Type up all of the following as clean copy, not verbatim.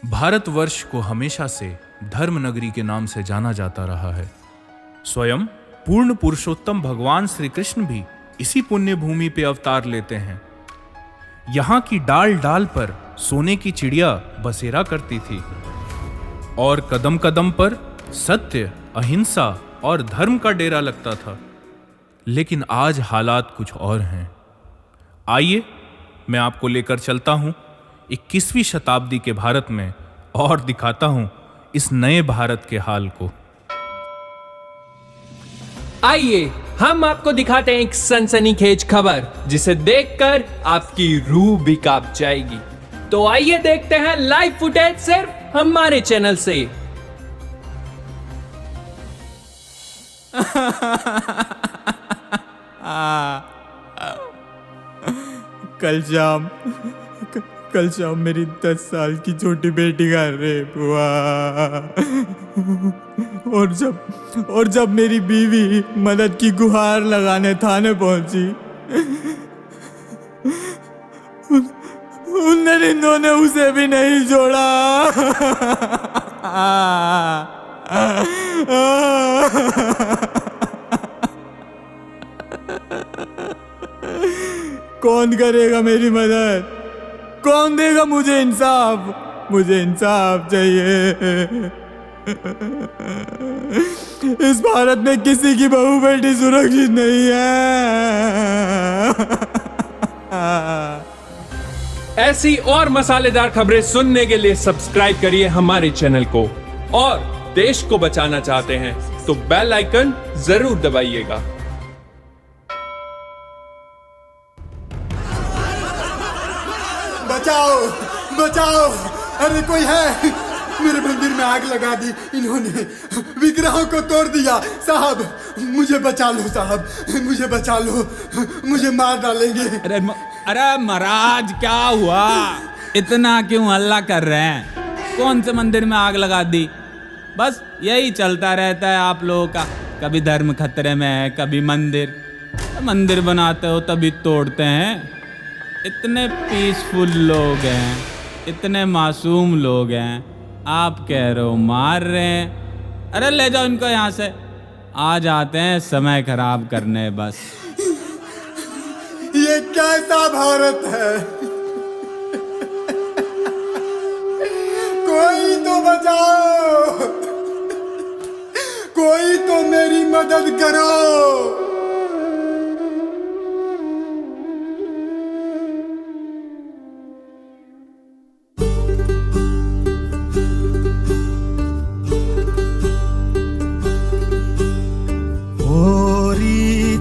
भारतवर्ष को हमेशा से धर्म नगरी के नाम से जाना जाता रहा है। स्वयं पूर्ण पुरुषोत्तम भगवान श्री कृष्ण भी इसी पुण्य भूमि पे अवतार लेते हैं। यहाँ की डाल डाल पर सोने की चिड़िया बसेरा करती थी और कदम कदम पर सत्य, अहिंसा और धर्म का डेरा लगता था। लेकिन आज हालात कुछ और हैं। आइए मैं आपको लेकर चलता हूं 21वीं शताब्दी के भारत में और दिखाता हूं इस नए भारत के हाल को। आइए हम आपको दिखाते हैं एक सनसनीखेज खबर जिसे देखकर आपकी रूह भी कांप जाएगी। तो आइए देखते हैं लाइव फुटेज सिर्फ हमारे चैनल से। कल शाम मेरी 10 साल की छोटी बेटी का रेप हुआ और जब मेरी बीवी मदद की गुहार लगाने थाने पहुंची, उन दरिंदों ने उसे भी नहीं छोड़ा। कौन करेगा मेरी मदद? कौन देगा मुझे इंसाफ? मुझे इंसाफ चाहिए। इस भारत में किसी की बहू बेटी सुरक्षित नहीं है। ऐसी और मसालेदार खबरें सुनने के लिए सब्सक्राइब करिए हमारे चैनल को और देश को बचाना चाहते हैं तो बेल आइकन जरूर दबाइएगा। बचाओ बचाओ, अरे कोई है? मेरे मंदिर में आग लगा दी इन्होंने, विग्रहों को तोड़ दिया। साहब मुझे बचा लो, साहब मुझे बचा लो, मुझे मार डालेंगे। अरे महाराज क्या हुआ? इतना क्यों हल्ला कर रहे हैं? कौन से मंदिर में आग लगा दी? बस यही चलता रहता है आप लोगों का। कभी धर्म खतरे में है, कभी मंदिर बनाते हो तभी तोड़ते हैं। इतने पीसफुल लोग हैं, इतने मासूम लोग हैं, आप कह रहे हो मार रहे हैं। अरे ले जाओ इनको यहाँ से। आ जाते हैं समय खराब करने बस। ये कैसा भारत है? कोई तो बचाओ, कोई तो मेरी मदद करो।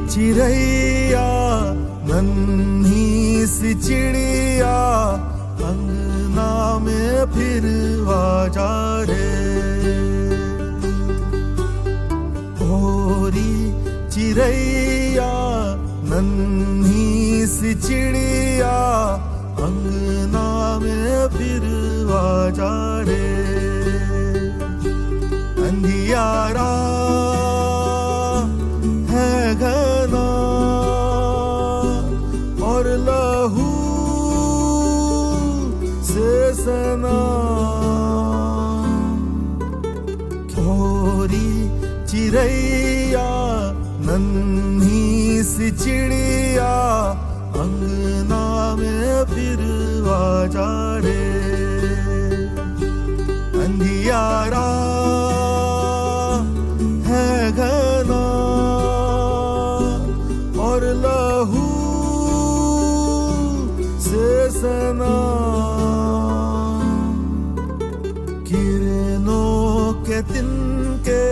चिड़ैया नन्ही सी चिड़िया अंगना में फिर आजा रे। ओरी चिड़ैया नन्ही सी चिड़िया अंगना में फिर आजा रे। अंधियारा है घना और लहू से सना। थोड़ी चिड़ैया नन्ही सी चिड़िया अंगना में फिर आजा रे। अंधियारा है घना और लहू से सना। किरणों के तिनके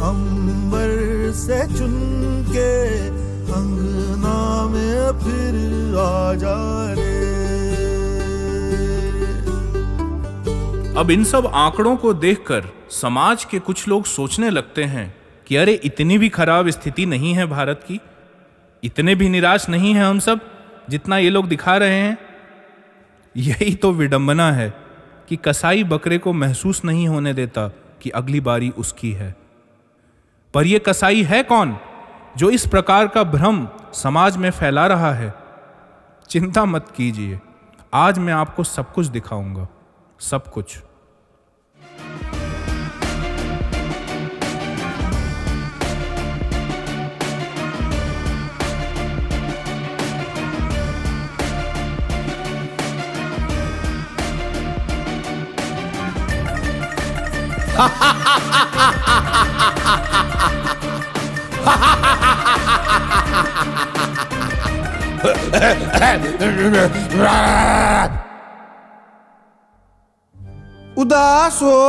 अंबर से चुनके अंगना में फिर आजा रे। अब इन सब आंकड़ों को देखकर समाज के कुछ लोग सोचने लगते हैं कि अरे इतनी भी खराब स्थिति नहीं है भारत की, इतने भी निराश नहीं है हम सब जितना ये लोग दिखा रहे हैं। यही तो विडंबना है कि कसाई बकरे को महसूस नहीं होने देता कि अगली बारी उसकी है। पर यह कसाई है कौन जो इस प्रकार का भ्रम समाज में फैला रहा है? चिंता मत कीजिए, आज मैं आपको सब कुछ दिखाऊंगा। सब कुछ। उदास हो,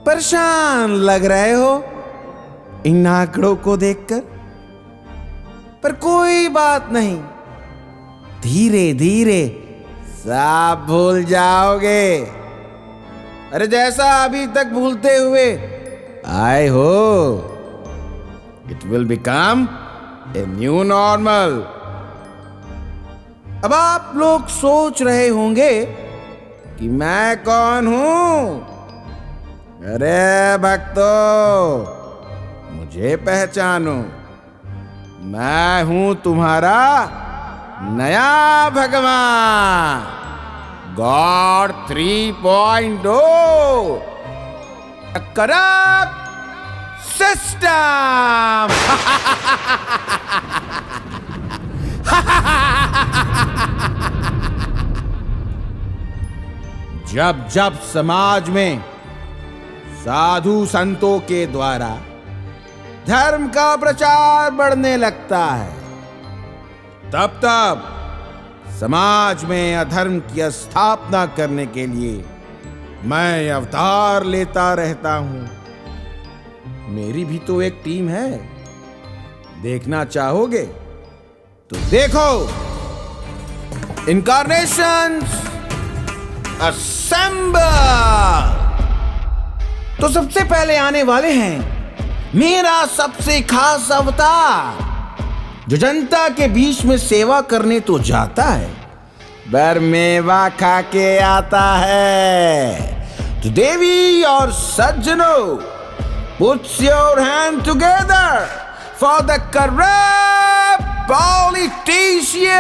परेशान लग रहे हो इन आंकड़ों को देखकर, पर कोई बात नहीं, धीरे धीरे सब भूल जाओगे। अरे जैसा अभी तक भूलते हुए आए हो, it will become a new normal. अब आप लोग सोच रहे होंगे कि मैं कौन हूं? अरे भक्तों, मुझे पहचानो, मैं हूं तुम्हारा नया भगवान, गॉड 3.0, करप्ट सिस्टम। जब जब समाज में साधु संतों के द्वारा धर्म का प्रचार बढ़ने लगता है, तब तब समाज में अधर्म की स्थापना करने के लिए मैं अवतार लेता रहता हूं। मेरी भी तो एक टीम है, देखना चाहोगे तो देखो, इनकार्नेशंस असेंबल। तो सबसे पहले आने वाले हैं मेरा सबसे खास अवतार, जो जनता के बीच में सेवा करने तो जाता है, पर मेवा खा के आता है। तो देवी और सज्जनों, put your hand together for the corrupt politician.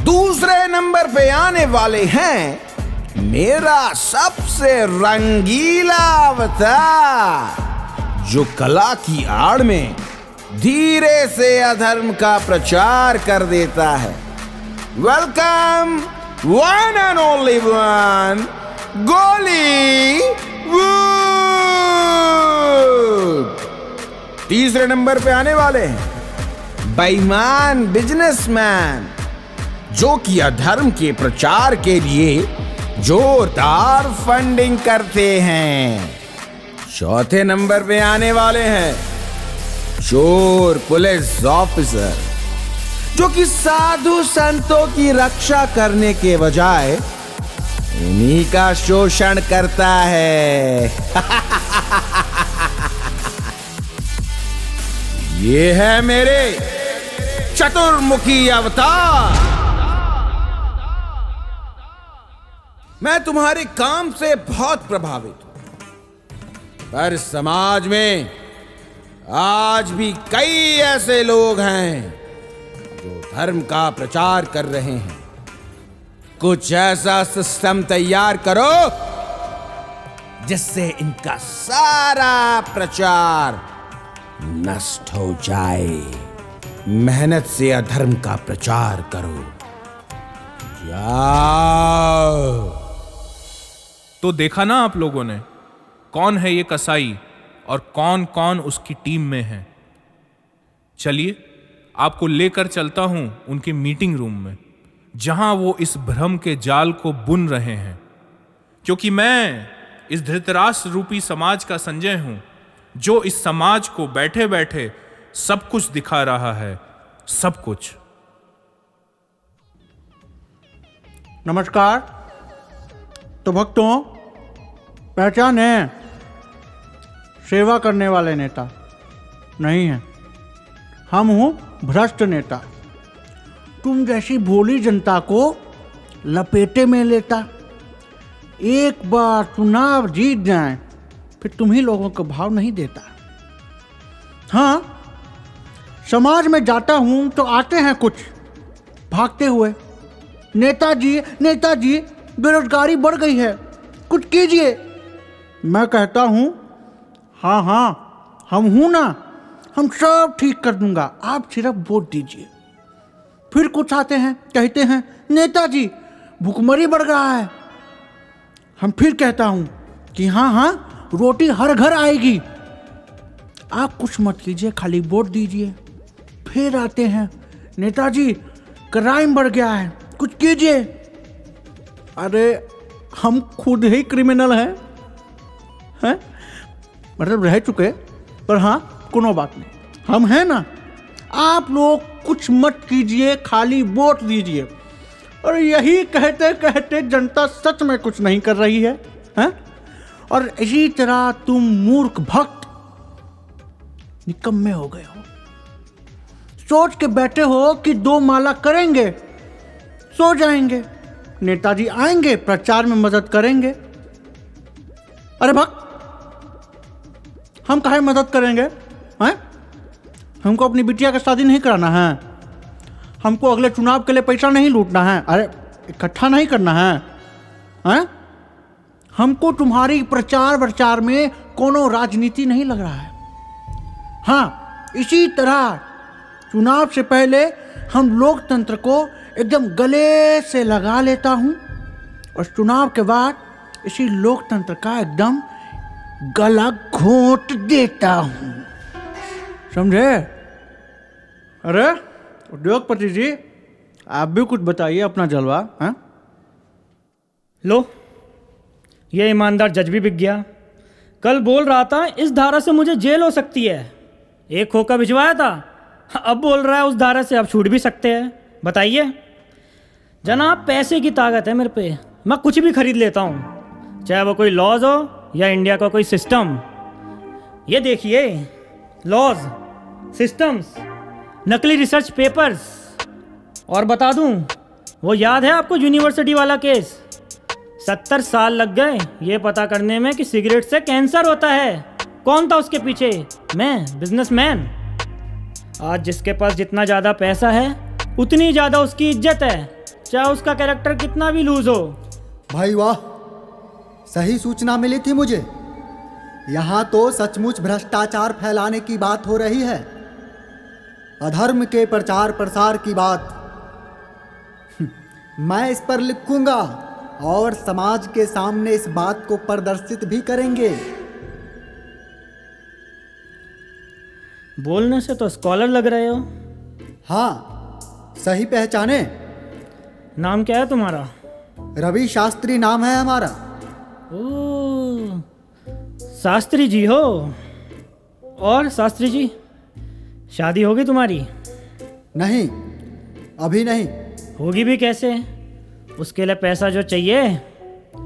दूसरे नंबर पे आने वाले हैं मेरा सबसे रंगीला अवतार, जो कला की आड़ में धीरे से अधर्म का प्रचार कर देता है। Welcome one and only one, गोलीवुड। तीसरे नंबर पे आने वाले हैं बेईमान बिजनेसमैन, जो कि अधर्म के प्रचार के लिए जोरदार फंडिंग करते हैं। चौथे नंबर पे आने वाले हैं चोर पुलिस ऑफिसर, जो कि साधु संतों की रक्षा करने के बजाय उन्हीं का शोषण करता है। ये है मेरे चतुर्मुखी अवतार। मैं तुम्हारे काम से बहुत प्रभावित हूं, पर समाज में आज भी कई ऐसे लोग हैं जो धर्म का प्रचार कर रहे हैं। कुछ ऐसा सिस्टम तैयार करो जिससे इनका सारा प्रचार नष्ट हो जाए। मेहनत से अधर्म का प्रचार करो, जाओ। तो देखा ना आप लोगों ने, कौन है ये कसाई और कौन कौन उसकी टीम में है। चलिए आपको लेकर चलता हूं उनके मीटिंग रूम में, जहां वो इस भ्रम के जाल को बुन रहे हैं। क्योंकि मैं इस धृतराष्ट्र रूपी समाज का संजय हूं, जो इस समाज को बैठे बैठे सब कुछ दिखा रहा है, सब कुछ। नमस्कार। तो भक्तों, पहचान है, सेवा करने वाले नेता नहीं है, हम हूं भ्रष्ट नेता। तुम जैसी भोली जनता को लपेटे में लेता, एक बार चुनाव जीत जाए फिर तुम ही लोगों को भाव नहीं देता। हाँ, समाज में जाता हूं तो आते हैं कुछ भागते हुए, नेताजी बेरोजगारी बढ़ गई है, कुछ कीजिए। मैं कहता हूँ हाँ हम हूँ ना, हम सब ठीक कर दूंगा, आप सिर्फ वोट दीजिए। फिर कुछ आते हैं, कहते हैं नेताजी भुखमरी बढ़ रहा है। हम फिर कहता हूँ कि हाँ रोटी हर घर आएगी, आप कुछ मत कीजिए, खाली वोट दीजिए। फिर आते हैं नेताजी क्राइम बढ़ गया है, कुछ कीजिए। अरे हम खुद ही क्रिमिनल हैं? मतलब रह चुके, पर हाँ कोनो बात नहीं, हम हैं ना। आप लोग कुछ मत कीजिए, खाली वोट दीजिए। और यही कहते कहते जनता सच में कुछ नहीं कर रही है, हैं? और इसी तरह तुम मूर्ख भक्त निकम्मे हो गए हो। सोच के बैठे हो कि 2 माला करेंगे, सो जाएंगे, नेताजी आएंगे, प्रचार में मदद करेंगे। अरे भक्त, हम काहे मदद करेंगे? हैं? हमको अपनी बिटिया का शादी नहीं कराना है, हमको अगले चुनाव के लिए पैसा नहीं लूटना है, अरे इकट्ठा नहीं करना है, हैं? हमको तुम्हारी प्रचार में कोनो राजनीति नहीं लग रहा है। हाँ, इसी तरह चुनाव से पहले हम लोकतंत्र को एकदम गले से लगा लेता हूँ और चुनाव के बाद इसी लोकतंत्र का एकदम गला घोंट देता हूँ, समझे? अरे उद्योगपति जी, आप भी कुछ बताइए अपना जलवा। हैं? लो, ये ईमानदार जज भी बिक गया। कल बोल रहा था इस धारा से मुझे जेल हो सकती है, एक खोखा भिजवाया था, अब बोल रहा है उस धारा से अब छूट भी सकते हैं। बताइए जनाब, पैसे की ताकत है मेरे पे, मैं कुछ भी खरीद लेता हूँ, चाहे वो कोई लॉज हो या इंडिया का कोई सिस्टम। ये देखिए, लॉज, सिस्टम्स, नकली रिसर्च पेपर्स। और बता दूँ, वो याद है आपको यूनिवर्सिटी वाला केस? 70 साल लग गए ये पता करने में कि सिगरेट से कैंसर होता है। कौन था उसके पीछे? मैं, बिजनेसमैन। आज जिसके पास जितना ज़्यादा पैसा है उतनी ज़्यादा उसकी इज्जत है, चाहे उसका कैरेक्टर कितना भी लूज हो। भाई वाह, सही सूचना मिली थी मुझे। यहाँ तो सचमुच भ्रष्टाचार फैलाने की बात हो रही है, अधर्म के प्रचार प्रसार की बात। मैं इस पर लिखूंगा और समाज के सामने इस बात को प्रदर्शित भी करेंगे। बोलने से तो स्कॉलर लग रहे हो। हाँ, सही पहचाने। नाम क्या है तुम्हारा? रवि शास्त्री नाम है हमारा। ओह, शास्त्री जी हो। और शास्त्री जी, शादी होगी तुम्हारी? नहीं, अभी नहीं। होगी भी कैसे? उसके लिए पैसा जो चाहिए।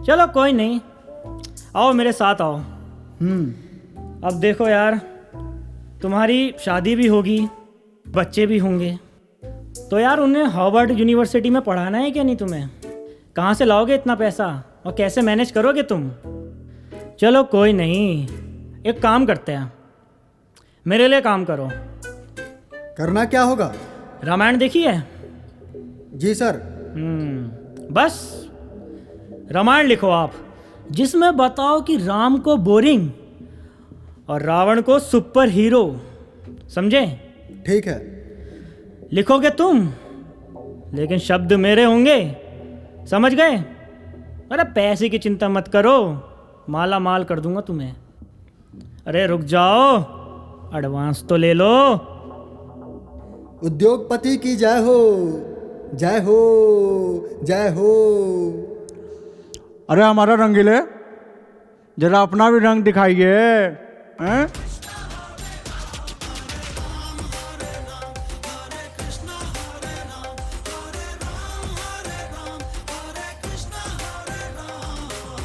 चलो कोई नहीं, आओ मेरे साथ आओ। अब देखो यार, तुम्हारी शादी भी होगी, बच्चे भी होंगे, तो यार उन्हें हार्वर्ड यूनिवर्सिटी में पढ़ाना है क्या नहीं तुम्हें? कहाँ से लाओगे इतना पैसा और कैसे मैनेज करोगे तुम? चलो कोई नहीं, एक काम करते हैं, मेरे लिए काम करो। करना क्या होगा? रामायण देखी है? जी सर। बस रामायण लिखो आप, जिसमें बताओ कि राम को बोरिंग और रावण को सुपर हीरो, समझे? ठीक है। लिखोगे तुम, लेकिन शब्द मेरे होंगे, समझ गए? अरे पैसे की चिंता मत करो, माला माल कर दूंगा तुम्हें। अरे रुक जाओ, एडवांस तो ले लो। उद्योगपति की जय हो, जय हो, जय हो। अरे हमारा रंगीले, जरा अपना भी रंग दिखाइए। हैं?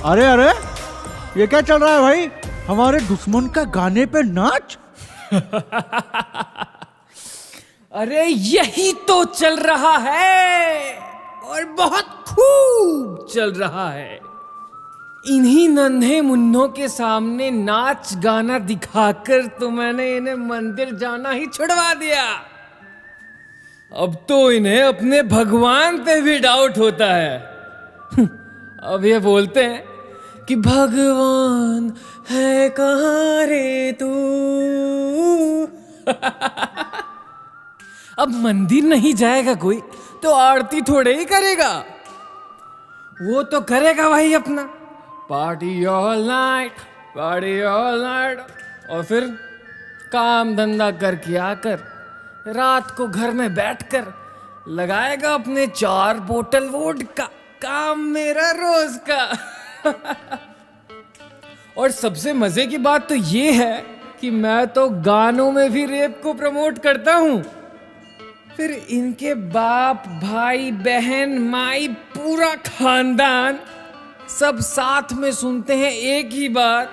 अरे अरे, ये क्या चल रहा है भाई? हमारे दुश्मन का गाने पे नाच। अरे यही तो चल रहा है, और बहुत खूब चल रहा है। इन्हीं नन्हे मुन्नों के सामने नाच गाना दिखाकर तो मैंने इन्हें मंदिर जाना ही छुड़वा दिया। अब तो इन्हें अपने भगवान पे भी डाउट होता है। अब ये बोलते हैं कि भगवान है कहाँ रे तू। अब मंदिर नहीं जाएगा कोई तो आरती थोड़े ही करेगा, वो तो करेगा भाई अपना party all night, party all night, और फिर काम धंधा करके आकर रात को घर में बैठकर लगाएगा अपने 4 बोतल वोडका। काम मेरा रोज का। और सबसे मजे की बात तो ये है कि मैं तो गानों में भी रेप को प्रमोट करता हूं। फिर इनके बाप, भाई, बहन, माई, पूरा खानदान सब साथ में सुनते हैं एक ही बात,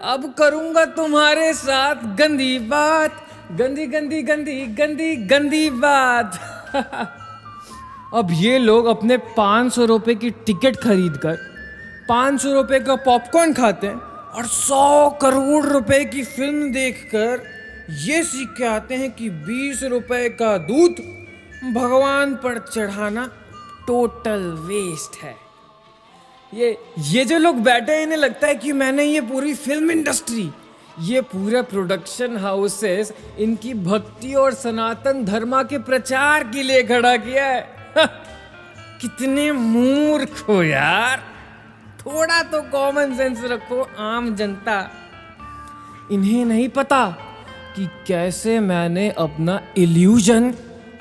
अब करूंगा तुम्हारे साथ गंदी बात, गंदी गंदी गंदी गंदी गंदी बात। अब ये लोग अपने 500 रुपए की टिकट खरीद कर 500 रुपए का पॉपकॉर्न खाते हैं और 100 करोड़ रुपए की फिल्म देखकर ये सीख के आते हैं कि 20 रुपए का दूध भगवान पर चढ़ाना टोटल वेस्ट है। ये जो लोग बैठे हैं, इन्हें लगता है कि मैंने ये पूरी फिल्म इंडस्ट्री, ये पूरे प्रोडक्शन हाउसेस इनकी भक्ति और सनातन धर्म के प्रचार के लिए खड़ा किया है। कितने मूर्ख हो यार, थोड़ा तो कॉमन सेंस रखो आम जनता। इन्हें नहीं पता कि कैसे मैंने अपना इल्यूजन,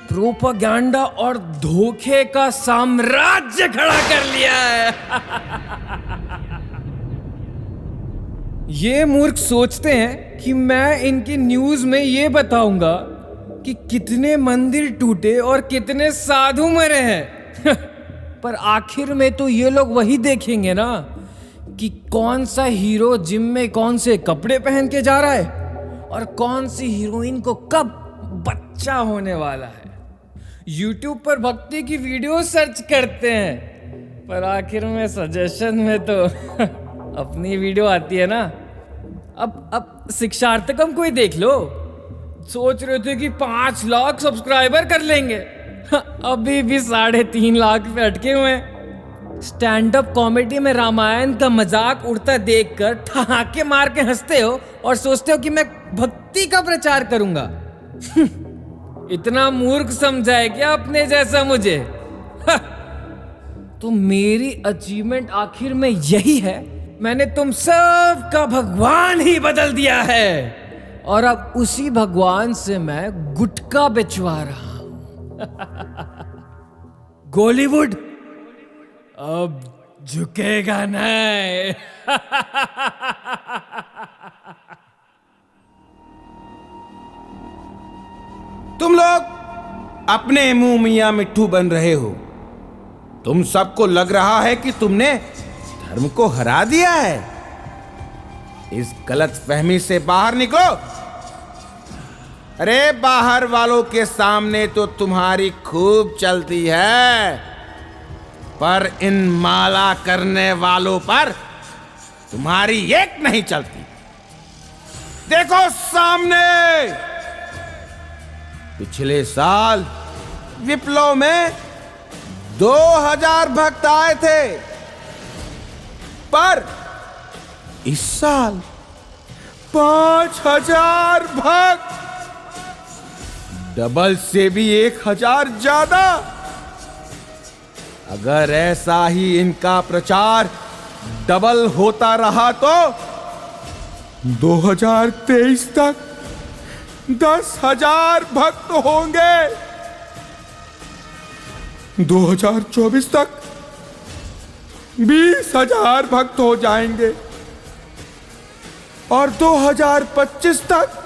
प्रोपेगेंडा और धोखे का साम्राज्य खड़ा कर लिया है। ये मूर्ख सोचते हैं कि मैं इनकी न्यूज में ये बताऊंगा कि कितने मंदिर टूटे और कितने साधु मरे हैं। पर आखिर में तो ये लोग वही देखेंगे ना कि कौन सा हीरो जिम में कौन से कपड़े पहन के जा रहा है और कौन सी हीरोइन को कब बच्चा होने वाला है। YouTube पर भक्ति की वीडियो सर्च करते हैं, पर आखिर में सजेशन में तो अपनी वीडियो आती है ना। अब शिक्षार्थकम कोई देख लो, सोच रहे थे कि 5 लाख सब्सक्राइबर कर लेंगे, अभी भी 3.5 लाख पे अटके हुए हैं। स्टैंड अप कॉमेडी में रामायण का मजाक उड़ता देखकर ठहाके मार के हंसते हो और सोचते हो कि मैं भक्ति का प्रचार करूंगा। इतना मूर्ख समझा है क्या अपने जैसा मुझे? तो मेरी अचीवमेंट आखिर में यही है, मैंने तुम सब का भगवान ही बदल दिया है और अब उसी भगवान से मैं गुटखा बेचवा रहा हूं। बॉलीवुड अब झुकेगा नहीं। तुम लोग अपने मुंह मियां मिट्ठू बन रहे हो। तुम सबको लग रहा है कि तुमने धर्म को हरा दिया है। इस गलत फहमी से बाहर निकलो। अरे बाहर वालों के सामने तो तुम्हारी खूब चलती है, पर इन माला करने वालों पर तुम्हारी एक नहीं चलती। देखो सामने, पिछले साल विप्लव में 2000 भक्त आए थे, पर इस साल 5000 भक्त, डबल से भी 1000 ज्यादा। अगर ऐसा ही इनका प्रचार डबल होता रहा तो 2023 तक 10,000 भक्त होंगे, 2024 तक 20,000 भक्त हो जाएंगे और 2025 तक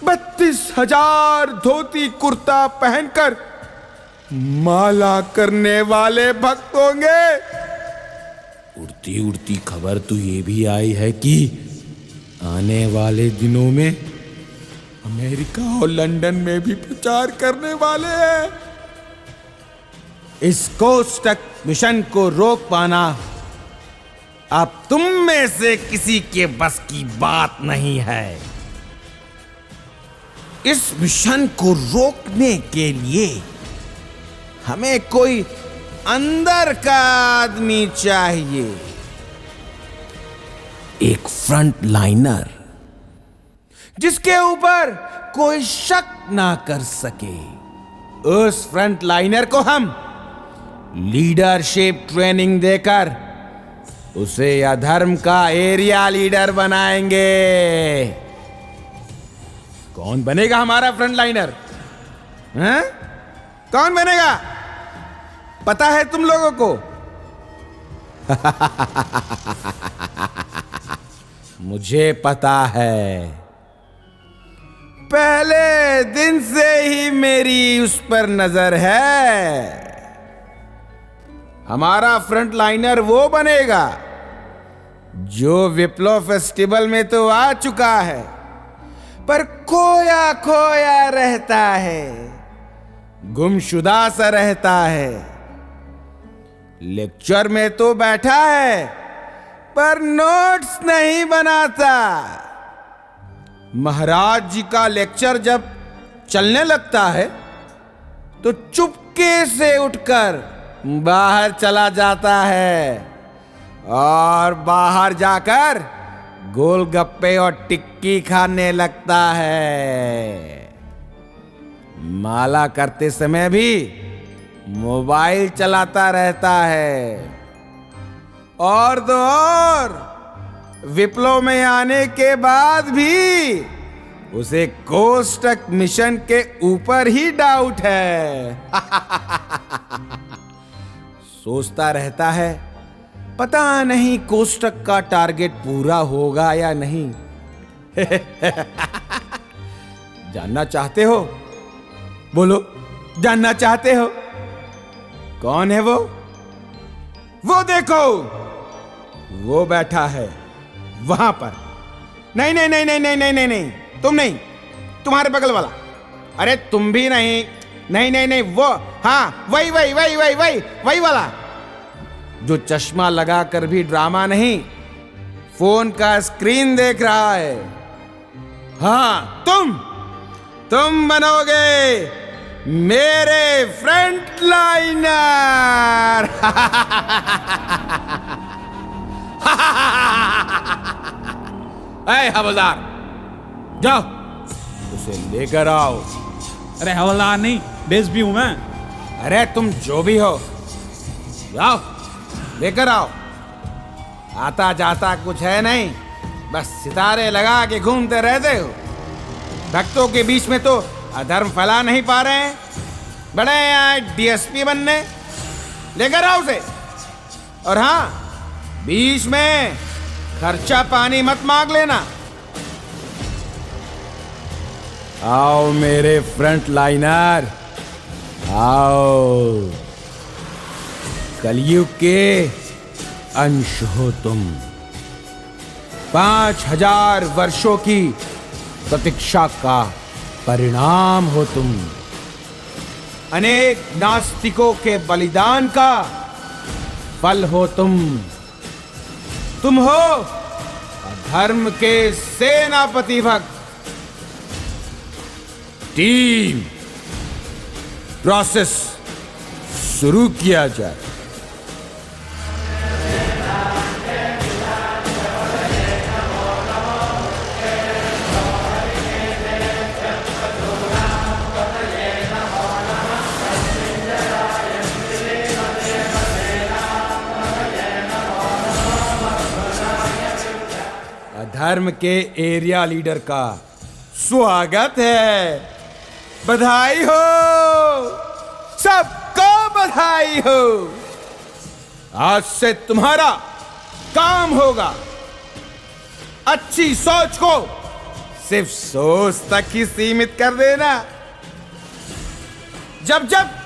32,000 धोती कुर्ता पहनकर माला करने वाले भक्त होंगे। उड़ती उड़ती खबर तो ये भी आई है कि आने वाले दिनों में अमेरिका और लंदन में भी प्रचार करने वाले हैं। इस कोष्टक मिशन को रोक पाना अब तुम में से किसी के बस की बात नहीं है। इस मिशन को रोकने के लिए हमें कोई अंदर का आदमी चाहिए, एक फ्रंट लाइनर जिसके ऊपर कोई शक ना कर सके। उस फ्रंट लाइनर को हम लीडरशिप ट्रेनिंग देकर उसे अधर्म का एरिया लीडर बनाएंगे। कौन बनेगा हमारा फ्रंट लाइनर? हैं? कौन बनेगा? पता है तुम लोगों को? मुझे पता है। पहले दिन से ही मेरी उस पर नजर है। हमारा फ्रंट लाइनर वो बनेगा जो विप्लव फेस्टिवल में तो आ चुका है, पर खोया खोया रहता है, गुमशुदा सा रहता है। लेक्चर में तो बैठा है पर नोट्स नहीं बनाता। महाराज जी का लेक्चर जब चलने लगता है तो चुपके से उठकर बाहर चला जाता है और बाहर जाकर गोलगप्पे और टिक्की खाने लगता है। माला करते समय भी मोबाइल चलाता रहता है। और तो और विप्लव में आने के बाद भी उसे कोष्टक मिशन के ऊपर ही डाउट है। सोचता रहता है पता नहीं कोष्टक का टारगेट पूरा होगा या नहीं। जानना चाहते हो? बोलो, जानना चाहते हो? कौन है वो? वो देखो, वो बैठा है वहां पर। नहीं नहीं नहीं नहीं नहीं नहीं नहीं नहीं, तुम नहीं, तुम्हारे बगल वाला। अरे तुम भी नहीं, नहीं नहीं नहीं, वो, हाँ वही वही वही वही वही वही वाला जो चश्मा लगाकर भी ड्रामा नहीं, फोन का स्क्रीन देख रहा है। हाँ तुम बनोगे मेरे फ्रंट लाइनर। हवलदार, जाओ उसे लेकर आओ। अरे हवलदार नहीं, बेस भी हूं मैं। अरे तुम जो भी हो, जाओ लेकर आओ। आता जाता कुछ है नहीं, बस सितारे लगा के घूमते रहते हो। भक्तों के बीच में तो अधर्म फैला नहीं पा रहे हैं, बड़े यहाँ डीएसपी बनने। लेकर आओ उसे। और हाँ, बीच में खर्चा पानी मत मांग लेना। आओ मेरे फ्रंट लाइनर, आओ। कलयुग के अंश हो तुम। 5000 वर्षों की प्रतीक्षा का परिणाम हो तुम। अनेक नास्तिकों के बलिदान का फल हो तुम। तुम हो अधर्म के सेनापति भक्त। टीम, प्रोसेस शुरू किया जाए। धर्म के एरिया लीडर का स्वागत है। बधाई हो, सबको बधाई हो। आज से तुम्हारा काम होगा अच्छी सोच को सिर्फ सोच तक ही सीमित कर देना। जब जब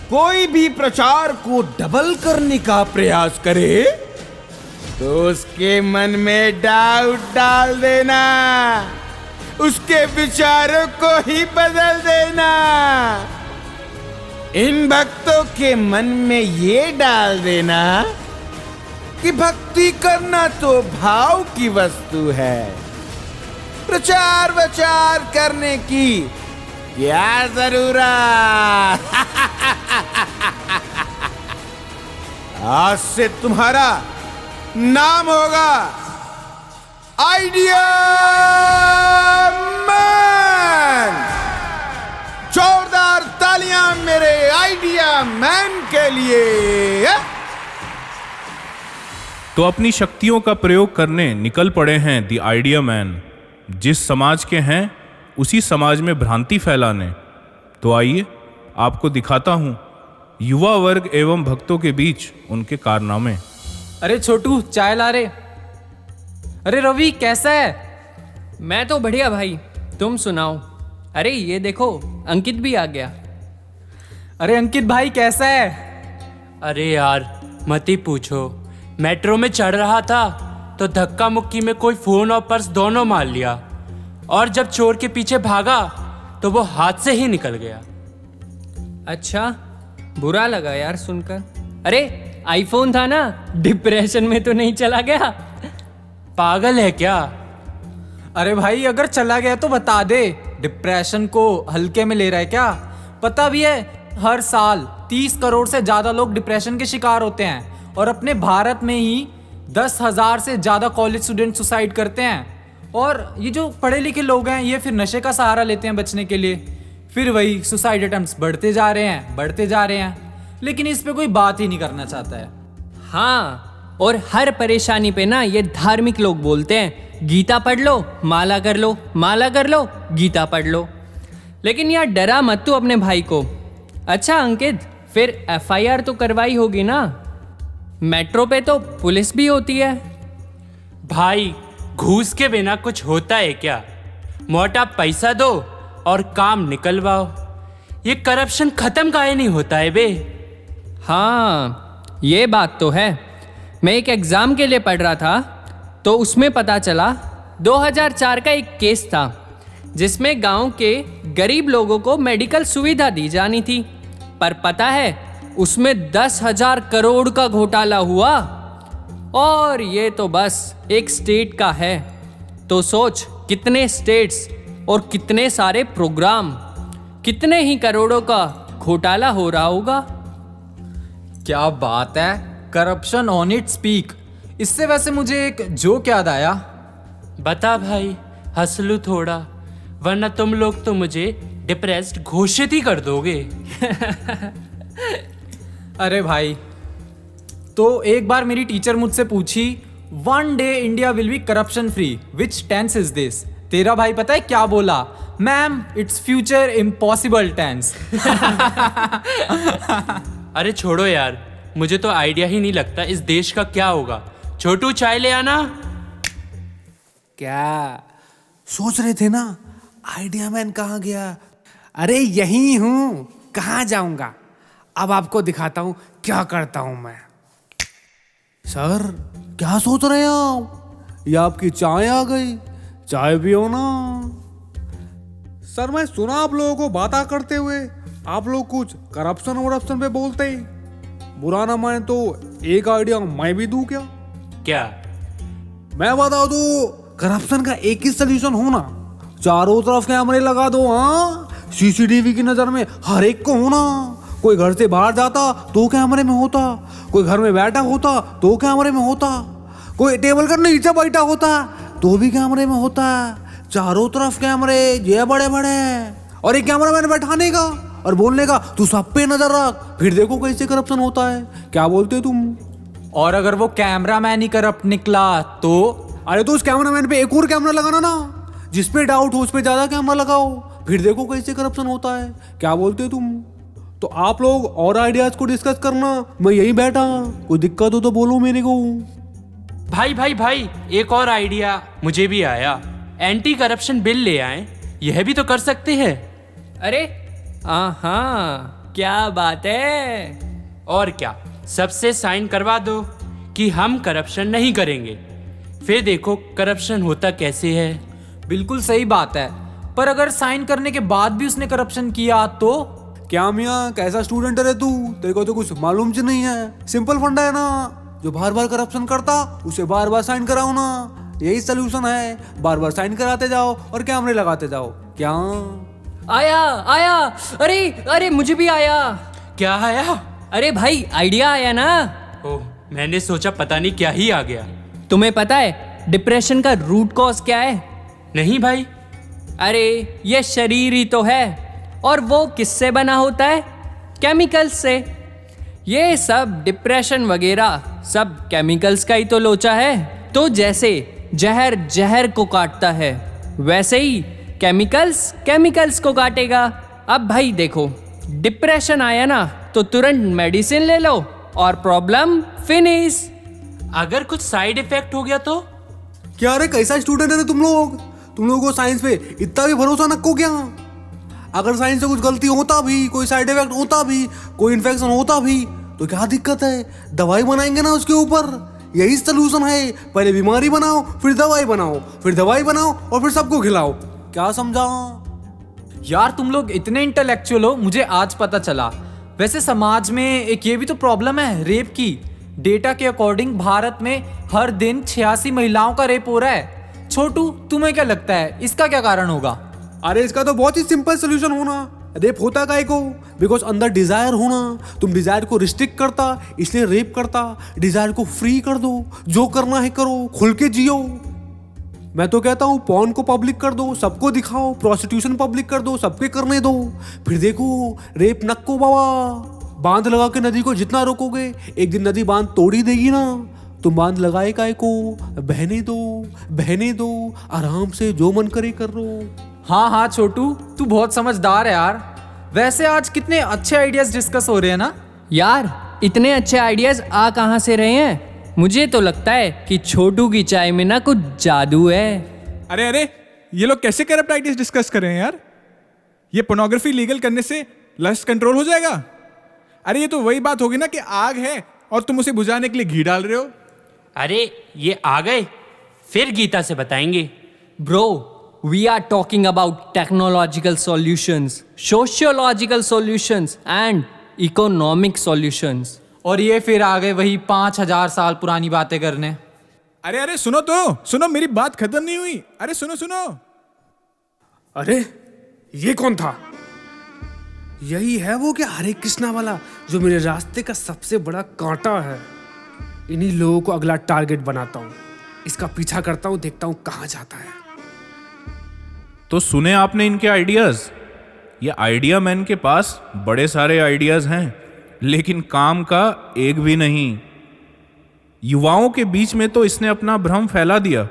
कोई भी प्रचार को डबल करने का प्रयास करे तो उसके मन में डाउट डाल देना, उसके विचारों को ही बदल देना। इन भक्तों के मन में ये डाल देना कि भक्ति करना तो भाव की वस्तु है, प्रचार विचार करने की क्या जरूरत। आज से तुम्हारा नाम होगा आइडिया मैन। जोरदार तालियां मेरे आइडिया मैन के लिए। तो अपनी शक्तियों का प्रयोग करने निकल पड़े हैं द आइडिया मैन, जिस समाज के हैं उसी समाज में भ्रांति फैलाने। तो आइए आपको दिखाता हूं युवा वर्ग एवं भक्तों के बीच उनके कारनामे। अरे छोटू, चाय ला रे। अरे रवि, कैसा है? मैं तो बढ़िया भाई, तुम सुनाओ। अरे ये देखो, अंकित भी आ गया। अरे अंकित भाई, कैसा है? अरे यार मत ही पूछो, मेट्रो में चढ़ रहा था तो धक्का मुक्की में कोई फोन और पर्स दोनों मार लिया, और जब चोर के पीछे भागा तो वो हाथ से ही निकल गया। अच्छा, बुरा लगा यार सुनकर। अरे आईफोन था ना, डिप्रेशन में तो नहीं चला गया? पागल है क्या? अरे भाई, अगर चला गया तो बता दे। डिप्रेशन को हल्के में ले रहा है क्या? पता भी है, हर साल 30 करोड़ से ज्यादा लोग डिप्रेशन के शिकार होते हैं, और अपने भारत में ही 10,000 से ज्यादा कॉलेज स्टूडेंट सुसाइड करते हैं। और ये जो पढ़े लिखे लोग हैं, ये फिर नशे का सहारा लेते हैं बचने के लिए। फिर वही सुसाइड अटेम्प्ट्स बढ़ते जा रहे हैं, लेकिन इस पे कोई बात ही नहीं करना चाहता है। हाँ, और हर परेशानी पे ना ये धार्मिक लोग बोलते हैं, गीता पढ़ लो, माला कर लो, माला कर लो, गीता पढ़ लो। लेकिन यार डरा मत तू अपने भाई को। अच्छा अंकित, फिर FIR तो करवाई होगी ना? मेट्रो पे तो पुलिस भी होती है। भाई, घूस के बिना कुछ होता है क्या? मोटा पैसा दो और काम निकलवाओ। ये करप्शन खत्म काहे नहीं होता है बे? हाँ, ये बात तो है। मैं एक एग्ज़ाम के लिए पढ़ रहा था, तो उसमें पता चला 2004 का एक केस था जिसमें गांव के गरीब लोगों को मेडिकल सुविधा दी जानी थी, पर पता है उसमें 10,000 करोड़ का घोटाला हुआ। और ये तो बस एक स्टेट का है, तो सोच कितने स्टेट्स और कितने सारे प्रोग्राम, कितने ही करोड़ों का घोटाला हो रहा होगा। क्या बात है, करप्शन ऑन इट स्पीक। इससे वैसे मुझे एक जोक याद आया। बता भाई, हंस लूं थोड़ा, वरना तुम लोग तो मुझे डिप्रेस्ड घोषित ही कर दोगे। अरे भाई, तो एक बार मेरी टीचर मुझसे पूछी, one day India will be corruption free, which tense is this? तेरा भाई पता है क्या बोला? Ma'am, it's future impossible tense. अरे छोड़ो यार, मुझे तो आइडिया ही नहीं लगता इस देश का क्या होगा। छोटू, चाय ले आना। क्या सोच रहे थे ना, आइडिया मैन कहाँ गया? अरे यही हूँ, कहाँ जाऊंगा? अब आपको दिखाता हूँ क्या करता हूँ मैं। सर, क्या सोच रहे हैं आप? ये आपकी चाय आ गई, चाय पियो ना। सर, मैं सुना आप लोगों को बातें करते हुए, आप लोग कुछ करप्शन वरप्शन पे बोलते ही। बुरा ना माने तो एक आइडिया मैं भी दूं क्या? क्या? मैं बता दूं, करप्शन का एक ही सोल्यूशन होना, चारों तरफ कैमरे लगा दो। हाँ, CCTV की नजर में हर एक को होना। कोई घर से बाहर जाता तो कैमरे में होता, कोई घर में बैठा होता तो कैमरे में होता, कोई टेबल कर नीचे बैठा होता तो भी कैमरे में होता। चारों तरफ कैमरे, ये बड़े बड़े, और एक कैमरा मैंने बैठाने का और बोलने का, तू सब पे नजर रख, फिर देखो कैसे करप्शन होता है। क्या बोलते हो तुम? और अगर वो कैमरा मैन ही करप्ट निकला तो? अरे तो उस कैमरा मैन पे एक और कैमरा लगाना ना, जिसपे डाउट हो उस पे ज्यादा कैमरा लगाओ, फिर देखो कैसे करप्शन होता है। क्या बोलते हो तुम? तो आप लोग और आइडियाज को डिस्कस करना, मैं यही बैठा, कोई दिक्कत हो तो बोलो मेरे को। भाई भाई भाई, एक और आइडिया मुझे भी आया। एंटी करप्शन बिल ले आए, यह भी तो कर सकते हैं। अरे हाँ, क्या बात है। और क्या, सबसे साइन करवा दो कि हम करप्शन नहीं करेंगे, फिर देखो करप्शन होता कैसे है। बिल्कुल सही बात है, पर अगर साइन करने के बाद भी उसने करप्शन किया तो? क्या मियाँ, कैसा स्टूडेंट है तू? तेरे को तो कुछ मालूम च नहीं है। सिंपल फंडा है ना, जो बार बार करप्शन करता उसे बार बार साइन कराओ ना। यही सोल्यूशन है, बार बार साइन कराते जाओ और कैमरे लगाते जाओ। क्या आया आया, अरे अरे मुझे भी आया। क्या आया? अरे भाई आइडिया आया ना। ओह, मैंने सोचा पता नहीं क्या ही आ गया। तुम्हें पता है डिप्रेशन का रूट कॉज क्या है? नहीं भाई। अरे ये शरीर ही तो है, और वो किससे बना होता है? केमिकल्स से। ये सब डिप्रेशन वगैरह सब केमिकल्स का ही तो लोचा है। तो जैसे जहर जहर को काटता है, वैसे ही केमिकल्स केमिकल्स को काटेगा। अब भाई देखो, डिप्रेशन आया ना तो तुरंत मेडिसिन ले लो और प्रॉब्लम फिनिश। अगर कुछ साइड इफेक्ट हो गया तो? क्या रे, कैसा स्टूडेंट है तुम लोग? तुम लोगों को साइंस पे इतना भी भरोसा न को क्या? अगर साइंस से कुछ गलती होता भी, कोई साइड इफेक्ट होता भी, कोई इन्फेक्शन होता भी, तो क्या दिक्कत है? दवाई बनाएंगे ना उसके ऊपर। यही सोल्यूशन है, पहले बीमारी बनाओ, फिर दवाई बनाओ, फिर दवाई बनाओ और फिर सबको खिलाओ। क्या समझा? यार तुम लोग इतने इंटेलेक्चुअल हो, मुझे आज पता चला। वैसे समाज में एक ये भी तो प्रॉब्लम है, रेप की। डेटा के अकॉर्डिंग भारत में हर दिन 86 महिलाओं का रेप हो रहा है। छोटू, तुम्हें क्या लगता है इसका क्या कारण होगा? अरे इसका तो बहुत ही सिंपल सोल्यूशन होना। रेप होता काहे को? बिकॉज अंदर डिजायर होना। तुम डिजायर को रिस्ट्रिक्ट करता, इसलिए रेप करता। डिजायर को फ्री कर दो, जो करना है करो, खुल के जियो। मैं तो कहता हूँ पॉर्न को पब्लिक कर दो, सबको दिखाओ। प्रोस्टिट्यूशन पब्लिक कर दो, सबके करने दो। फिर देखो रेप नक्को बाबा। बांध लगा के नदी को जितना रोकोगे, एक दिन नदी बांध तोड़ ही देगी ना। तुम बांध लगाए काहे को? बहने दो, बहने दो, आराम से जो मन करे कर लो। हाँ हाँ छोटू, तू बहुत समझदार है यार। वैसे आज कितने अच्छे आइडियाज डिस्कस हो रहे हैं ना यार। इतने अच्छे आइडियाज आ कहाँ से रहे हैं? मुझे तो लगता है कि छोटू की चाय में ना कुछ जादू है। अरे अरे, ये लोग कैसे करप्ट आइडियाज डिस्कस कर रहे हैं यार? ये पोर्नोग्राफी लीगल करने से लस्ट कंट्रोल हो जाएगा? अरे ये तो वही बात होगी ना कि आग है और तुम उसे बुझाने के लिए घी डाल रहे हो। अरे ये आ गए, फिर गीता से बताएंगे। Bro, we are talking about technological solutions, sociological solutions and economic solutions. और ये फिर आ गए वही 5000 साल पुरानी बातें करने। अरे अरे सुनो तो, सुनो, मेरी बात खत्म नहीं हुई। अरे सुनो सुनो। अरे ये कौन था? यही है वो क्या हरे कृष्णा वाला, जो मेरे रास्ते का सबसे बड़ा कांटा है। इन्हीं लोगों को अगला टारगेट बनाता हूँ, इसका पीछा करता हूँ, देखता हूँ कहाँ जाता है। तो सुने आपने इनके आइडियाज? ये आइडिया मैन के पास बड़े सारे आइडियाज हैं, लेकिन काम का एक भी नहीं। युवाओं के बीच में तो इसने अपना भ्रम फैला दिया,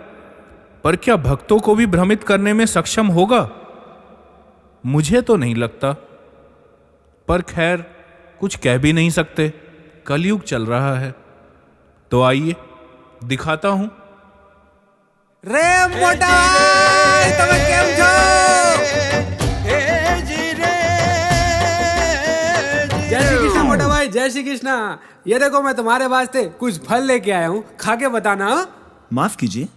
पर क्या भक्तों को भी भ्रमित करने में सक्षम होगा? मुझे तो नहीं लगता, पर खैर कुछ कह भी नहीं सकते। कलयुग चल रहा है। तो आइए दिखाता हूं। रे मोटा भाई, तुम्हें केम छो? जय श्री कृष्ण मोटा भाई, जय श्री कृष्ण। ये देखो मैं तुम्हारे वास्ते कुछ फल लेके आया हूँ, खा के बताना। माफ कीजिए,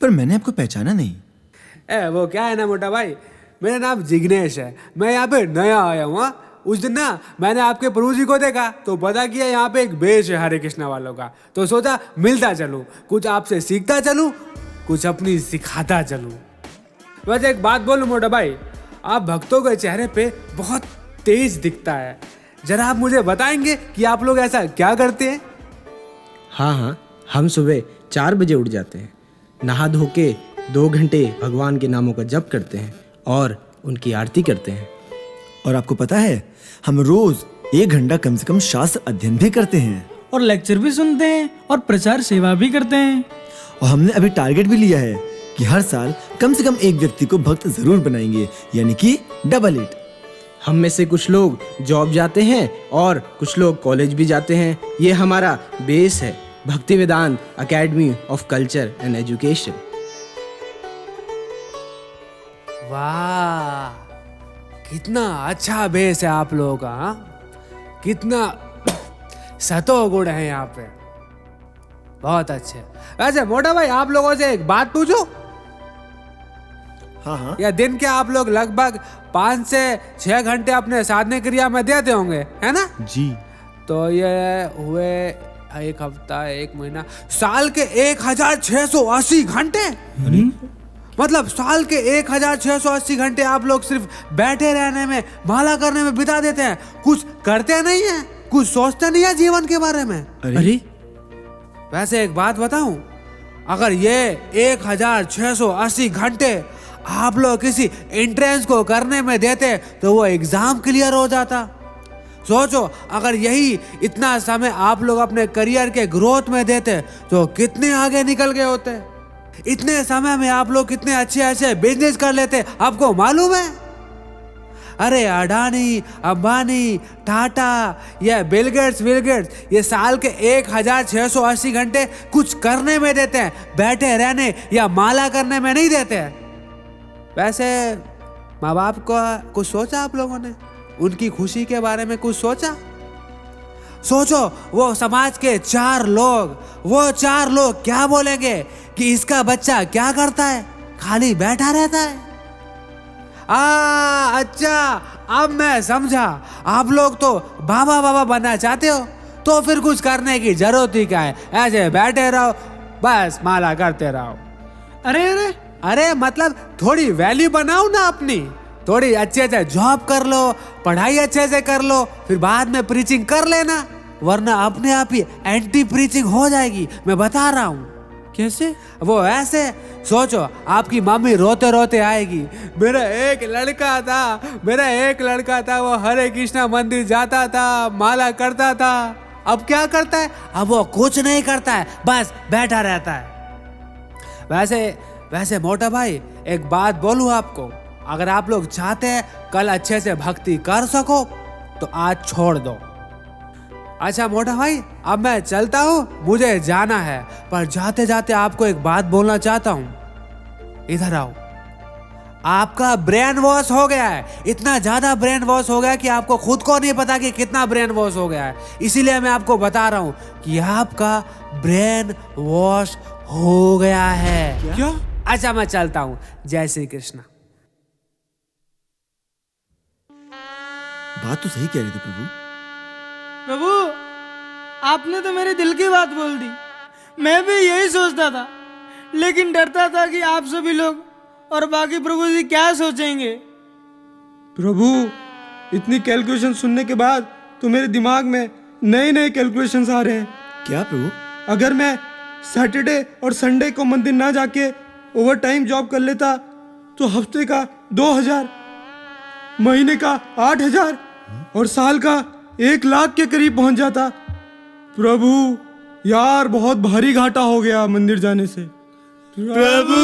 पर मैंने आपको पहचाना नहीं। वो क्या है ना मोटा भाई, मेरा नाम जिग्नेश है। मैं यहाँ पे नया आया हूँ। उस दिन ना मैंने आपके प्रभु जी को देखा तो पता किया यहाँ पे एक बेच है हरे कृष्णा वालों का। तो सोचा मिलता चलूं, कुछ आपसे सीखता चलूं, कुछ अपनी सिखाता चलूं। वैसे एक बात बोलूं मोटा भाई, आप भक्तों के चेहरे पे बहुत तेज दिखता है। जरा आप मुझे बताएंगे कि आप लोग ऐसा क्या करते हैं? हाँ, हम सुबह 4 बजे उठ जाते हैं, नहा धो के 2 घंटे भगवान के नामों का जप करते हैं और उनकी आरती करते हैं। और आपको पता है, हम रोज 1 घंटा कम से कम शास्त्र अध्ययन भी करते हैं और लेक्चर भी सुनते हैं और प्रचार सेवा भी करते हैं। और हमने अभी टारगेट भी लिया है कि हर साल कम से कम एक व्यक्ति को भक्त जरूर बनाएंगे, यानी कि डबल 8। हम में से कुछ लोग जॉब जाते हैं और कुछ लोग कॉलेज भी जाते हैं। ये हमारा बेस है, Bhakti Vedanta academy of culture and education. वाह, कितना अच्छा बेस है आप लोगों का। हाँ? कितना सतो गुण है यहाँ पे, बहुत अच्छे। वैसे मोटा भाई, आप लोगों से एक बात पूछूं? हाँ। या दिन के आप लोग लगभग 5 से 6 घंटे अपने साधना क्रिया में देते होंगे, है ना? जी। तो ये हुए एक हफ्ता, एक महीना, साल के 1680 घंटे। मतलब साल के 1680 घंटे आप लोग सिर्फ बैठे रहने में, माला करने में बिता देते हैं, कुछ करते नहीं है, कुछ सोचते नहीं है जीवन के बारे में। अरे वैसे एक बात बताऊं, अगर ये 1680 घंटे आप लोग किसी एंट्रेंस को करने में देते तो वो एग्जाम क्लियर हो जाता। सोचो, अगर यही इतना समय आप लोग अपने करियर के ग्रोथ में देते तो कितने आगे निकल गए होते। इतने समय में आप लोग कितने अच्छे अच्छे बिजनेस कर लेते, आपको मालूम है? अरे अडानी, अंबानी, टाटा या बिल गेट्स ये साल के 1680 घंटे कुछ करने में देते हैं, बैठे रहने या माला करने में नहीं देते। वैसे माँ बाप को कुछ सोचा आप लोगों ने? उनकी खुशी के बारे में कुछ सोचा? सोचो, वो समाज के 4 लोग क्या बोलेंगे कि इसका बच्चा क्या करता है, खाली बैठा रहता है। अच्छा, अब मैं समझा, आप लोग तो बाबा बनना चाहते हो, तो फिर कुछ करने की जरूरत ही क्या है, ऐसे बैठे रहो, बस माला करते रहो। अरे मतलब थोड़ी वैल्यू बनाओ ना अपनी, थोड़ी अच्छे से जॉब कर लो, पढ़ाई अच्छे से कर लो, फिर बाद में प्रीचिंग कर लेना, वरना अपने आप ही एंटी प्रीचिंग हो जाएगी। मैं बता रहा हूँ। कैसे? वो ऐसे सोचो, आपकी मम्मी रोते रोते आएगी, मेरा एक लड़का था, वो हरे कृष्णा मंदिर जाता था, माला करता था, अब क्या करता है? अब वो कुछ नहीं करता है, बस बैठा रहता है। वैसे मोटा भाई, एक बात बोलूं आपको, अगर आप लोग चाहते हैं कल अच्छे से भक्ति कर सको तो आज छोड़ दो। अच्छा मोटा भाई, अब मैं चलता हूँ, मुझे जाना है, पर जाते जाते आपको एक बात बोलना चाहता हूँ। इधर आओ। आपका ब्रेन वॉश हो गया है, इतना ज्यादा ब्रेन वॉश हो गया कि आपको खुद को नहीं पता कि कितना ब्रेन वॉश हो गया है। इसीलिए मैं आपको बता रहा हूँ कि आपका ब्रेन वॉश हो गया है। क्या? अच्छा मैं चलता हूँ। जय श्री कृष्ण। बात तो सही कह रहे थे प्रभु। प्रभु, आपने तो मेरे दिल की बात बोल दी। मैं भी यही सोचता था, लेकिन डरता था कि आप सभी लोग और बाकी प्रभु जी क्या सोचेंगे। प्रभु, इतनी कैलकुलेशन सुनने के बाद तो मेरे दिमाग में नए नए कैलकुलेशंस आ रहे हैं। क्या प्रभु? अगर मैं सैटरडे और संडे को मंदिर ना जाके ओवर टाइम जॉब कर लेता तो हफ्ते का 2000, महीने का 8000 और साल का 1 लाख के करीब पहुंच जाता। प्रभु यार, बहुत भारी घाटा हो गया मंदिर जाने से। प्रभु,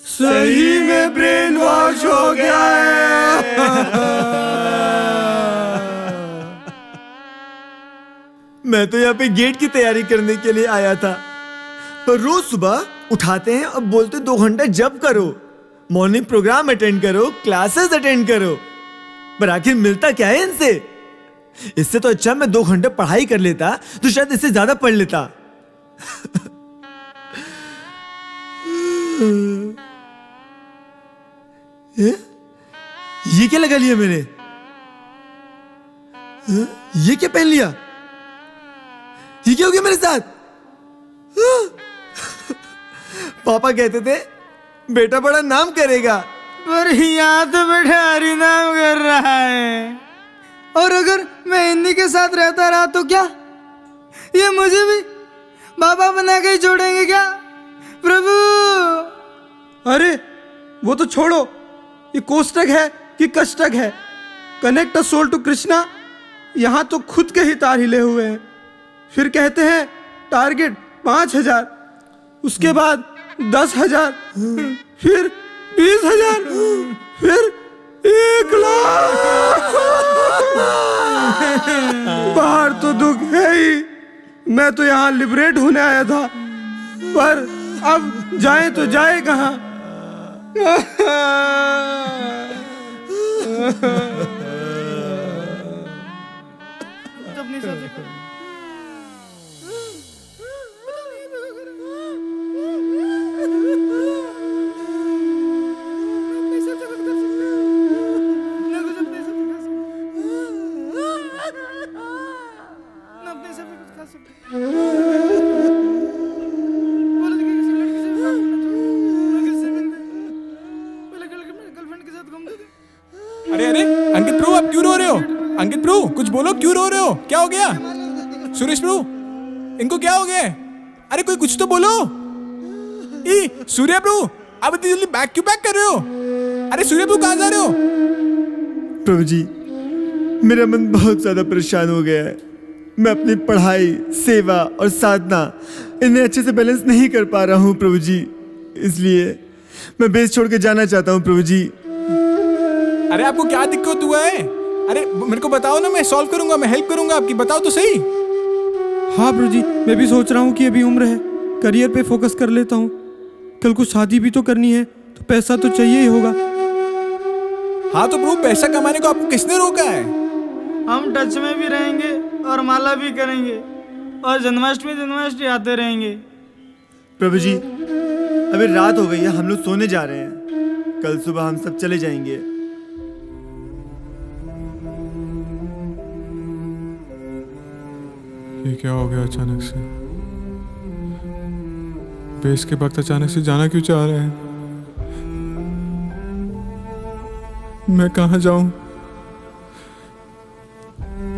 सही में ब्रेन वॉश हो गया है। मैं तो यहाँ पे गेट की तैयारी करने के लिए आया था, पर रोज सुबह उठाते हैं और बोलते 2 घंटे जप करो, मॉर्निंग प्रोग्राम अटेंड करो, क्लासेस अटेंड करो, पर आखिर मिलता क्या है इनसे? इससे तो अच्छा मैं 2 घंटे पढ़ाई कर लेता तो शायद इससे ज्यादा पढ़ लेता। ये क्या लगा लिया मैंने? ये क्या पहन लिया? ये क्या हो गया मेरे साथ? पापा कहते थे बेटा बड़ा नाम करेगा, पर यहाँ तो बेटा हरि नाम कर रहा है। और अगर मैं हिंदी के साथ रहता रहा तो क्या ये मुझे भी बाबा बना के ही छोड़ेंगे क्या प्रभु? अरे वो तो छोड़ो, ये कोष्टक है कि कष्टक है? Connect a soul to Krishna. यहाँ तो खुद के ही तार हिले हुए हैं। फिर कहते हैं टारगेट 5000, उसके बाद 10,000, फिर 20,000, फिर 1 लाख। बाहर तो दुख है ही, मैं तो यहाँ लिबरेट होने आया था, पर अब जाए तो जाए कहाँ? अरे अरे अंकित प्रभु, आप क्यों रो रहे हो? अंकित प्रभु, कुछ बोलो, क्यों रो रहे हो? क्या हो गया? सुरेश प्रभु, इनको क्या हो गया? अरे कोई कुछ तो बोलो। सूर्य प्रभु, आप इतनी जल्दी बैग क्यों पैक कर रहे हो? अरे सूर्य प्रभु, कहाँ जा रहे हो? प्रभु जी, मेरा मन बहुत ज्यादा परेशान हो गया है। मैं अपनी पढ़ाई, सेवा और साधना इन्हें अच्छे से बैलेंस नहीं कर पा रहा हूँ प्रभु जी, इसलिए मैं बेस छोड़ के जाना चाहता हूँ प्रभु जी। अरे आपको क्या दिक्कत हुआ है? अरे मेरे को बताओ ना, मैं सॉल्व करूंगा, मैं हेल्प करूंगा आपकी, बताओ तो सही। हाँ प्रभु जी, मैं भी सोच रहा हूँ कि अभी उम्र है, करियर पे फोकस कर लेता हूँ। कल को शादी भी तो करनी है, तो पैसा तो चाहिए ही होगा। हाँ तो प्रभु, पैसा कमाने को आपको किसने रोका है? हम टच में भी रहेंगे और माला भी करेंगे और जन्माष्टमी आते रहेंगे। प्रभु जी, अभी रात हो गई है, हम लोग सोने जा रहे हैं। कल सुबह हम सब चले जाएंगे। ये क्या हो गया अचानक से? बेस के वक्त अचानक से जाना क्यों चाह रहे हैं? मैं कहाँ जाऊं?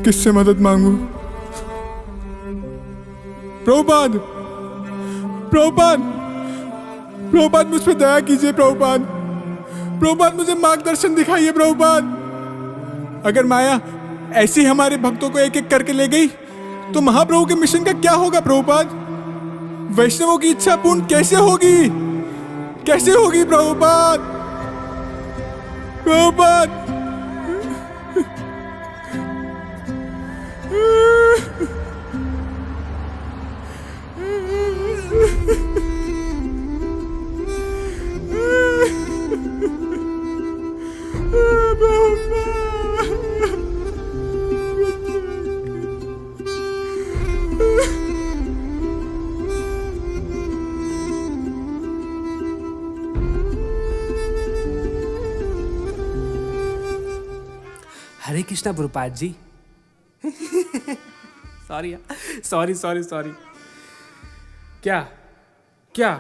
किससे मदद मांगू? प्रभुपाद, प्रभुपाद, प्रभुपाद, मुझ पे दया कीजिए प्रभुपाद। प्रभुपाद, मुझे मार्गदर्शन दिखाइए प्रभुपाद। अगर माया ऐसी हमारे भक्तों को एक एक करके ले गई तो महाप्रभु के मिशन का क्या होगा प्रभुपाद? वैष्णवों की इच्छा पूर्ण कैसे होगी? कैसे होगी Prabhupada? Prabhupada, Hare Krishna Gurupada ji. Sorry sorry sorry sorry. क्या क्या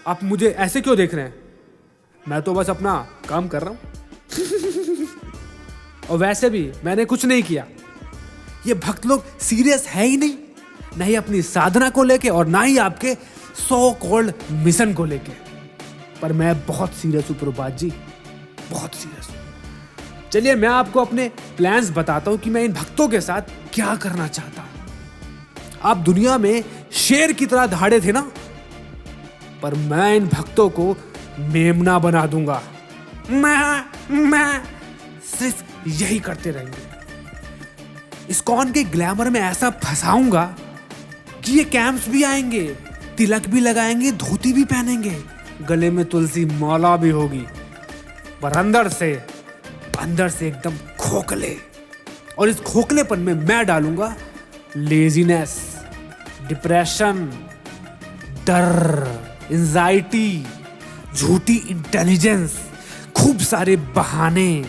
आप मुझे ऐसे क्यों देख रहे हैं? मैं तो बस अपना काम कर रहा हूं। और वैसे भी मैंने कुछ नहीं किया। ये भक्त लोग सीरियस है ही नहीं, ना ही अपनी साधना को लेके और ना ही आपके सो कॉल्ड मिशन को लेके। पर मैं बहुत सीरियस हूं प्रभुपाद जी, बहुत सीरियस हूं। चलिए मैं आपको अपने प्लान्स बताता हूं कि मैं इन भक्तों के साथ क्या करना चाहता हूं। आप दुनिया में शेर की तरह दहाड़े थे ना, पर मैं इन भक्तों को मेमना बना दूंगा। मैं सिर्फ यही करते रहेंगे। इस्कॉन के ग्लैमर में ऐसा फंसाऊंगा कि ये कैंप्स भी आएंगे, तिलक भी लगाएंगे, धोती भी पहनेंगे, गले में तुलसी माला भी होगी, पर अंदर से एकदम खोखले। और इस खोखलेपन में मैं डालूंगा लेजीनेस, डिप्रेशन, डर, एंजाइटी, झूठी इंटेलिजेंस, खूब सारे बहाने।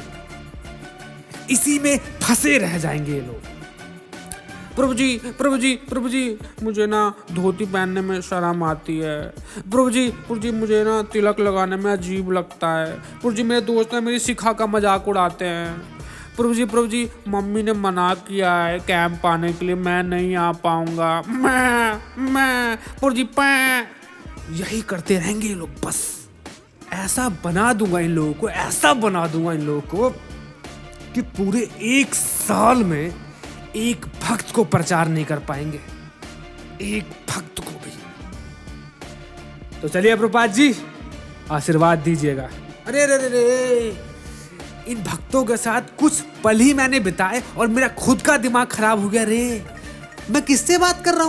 इसी में फंसे रह जाएंगे ये लोग। प्रभु जी प्रभु जी प्रभु जी, मुझे ना धोती पहनने में शर्म आती है। प्रभु जी मुझे ना तिलक लगाने में अजीब लगता है। प्रभु जी मेरे दोस्त ने मेरी शिखा का मजाक उड़ाते हैं। प्रभु जी मम्मी ने मना किया है कैंप आने के लिए, मैं नहीं आ पाऊंगा। मैं प्रभु जी यही करते रहेंगे ये लोग। बस ऐसा बना दूंगा इन लोगों को, ऐसा बना दूंगा इन लोगों को कि पूरे 1 साल में एक भक्त को प्रचार नहीं कर पाएंगे, एक भक्त को भी। तो चलिए प्रभुपाद जी, आशीर्वाद दीजिएगा। अरे अरे अरे, इन भक्तों के साथ कुछ पल ही मैंने बिताए और मेरा खुद का दिमाग खराब हो गया। रे मैं किससे बात कर रहा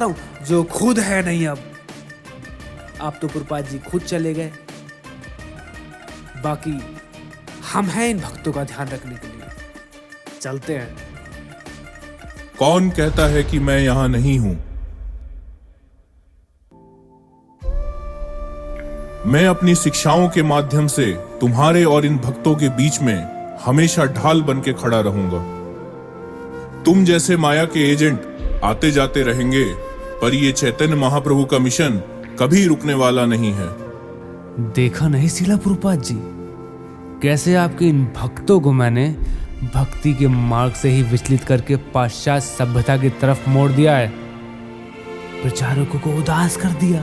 हूं? जो खुद है नहीं। अब आप तो प्रभुपाद जी खुद चले गए, बाकी हम हैं इन भक्तों का ध्यान रखने के लिए। चलते हैं। कौन कहता है कि मैं यहां नहीं हूं? मैं अपनी शिक्षाओं के माध्यम से तुम्हारे और इन भक्तों के बीच में हमेशा ढाल बन के खड़ा रहूंगा। तुम जैसे माया के एजेंट आते जाते रहेंगे, पर ये चैतन्य महाप्रभु का मिशन कभी रुकने वाला नहीं है। देखा नहीं शीला प्रभुपाद जी, कैसे आपके इन भक्तों को मैंने भक्ति के मार्ग से ही विचलित करके पाश्चात्य सभ्यता की तरफ मोड़ दिया है, प्रचारकों को उदास कर दिया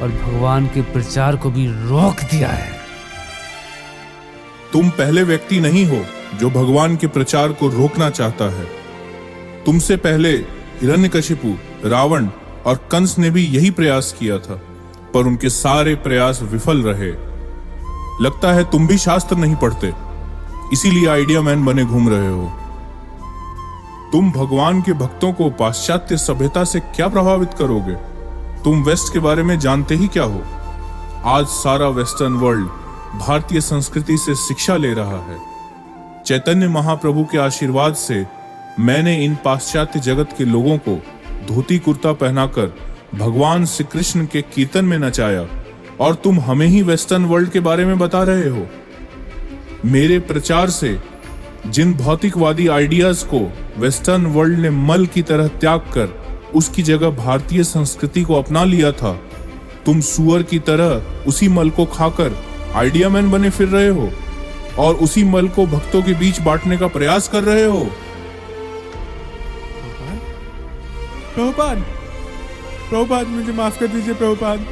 और भगवान के प्रचार को भी रोक दिया है। तुम पहले व्यक्ति नहीं हो जो भगवान के प्रचार को रोकना चाहता है। तुमसे पहले हिरण्यकशिपु, रावण और कंस ने भी यही प्रयास किया था, पर उनके सारे प्रयास विफल रहे। लगता है तुम भी शास्त्र नहीं पढ़ते, इसीलिए आइडिया मैन बने घूम रहे हो। तुम भगवान के भक्तों को पाश्चात्य सभ्यता से क्या प्रभावित करोगे? तुम वेस्ट के बारे में जानते ही क्या हो? आज सारा वेस्टर्न वर्ल्ड भारतीय संस्कृति से शिक्षा ले रहा है। चैतन्य महाप्रभु के आशीर्वाद से मैंने इन पाश्चात्य जगत के लोगों को धोती कुर्ता पहनाकर भगवान श्री कृष्ण के कीर्तन में नचाया, और तुम हमें ही वेस्टर्न वर्ल्ड के बारे में बता रहे हो। मेरे प्रचार से जिन भौतिकवादी आइडियाज को वेस्टर्न वर्ल्ड ने मल की तरह त्याग कर उसकी जगह भारतीय संस्कृति को अपना लिया था, तुम सुअर की तरह उसी मल को खाकर आइडिया मैन बने फिर रहे हो और उसी मल को भक्तों के बीच बांटने का प्रयास कर रहे हो। प्रभुपाद, प्रभुपाद मुझे माफ कर दीजिए प्रभुपाद,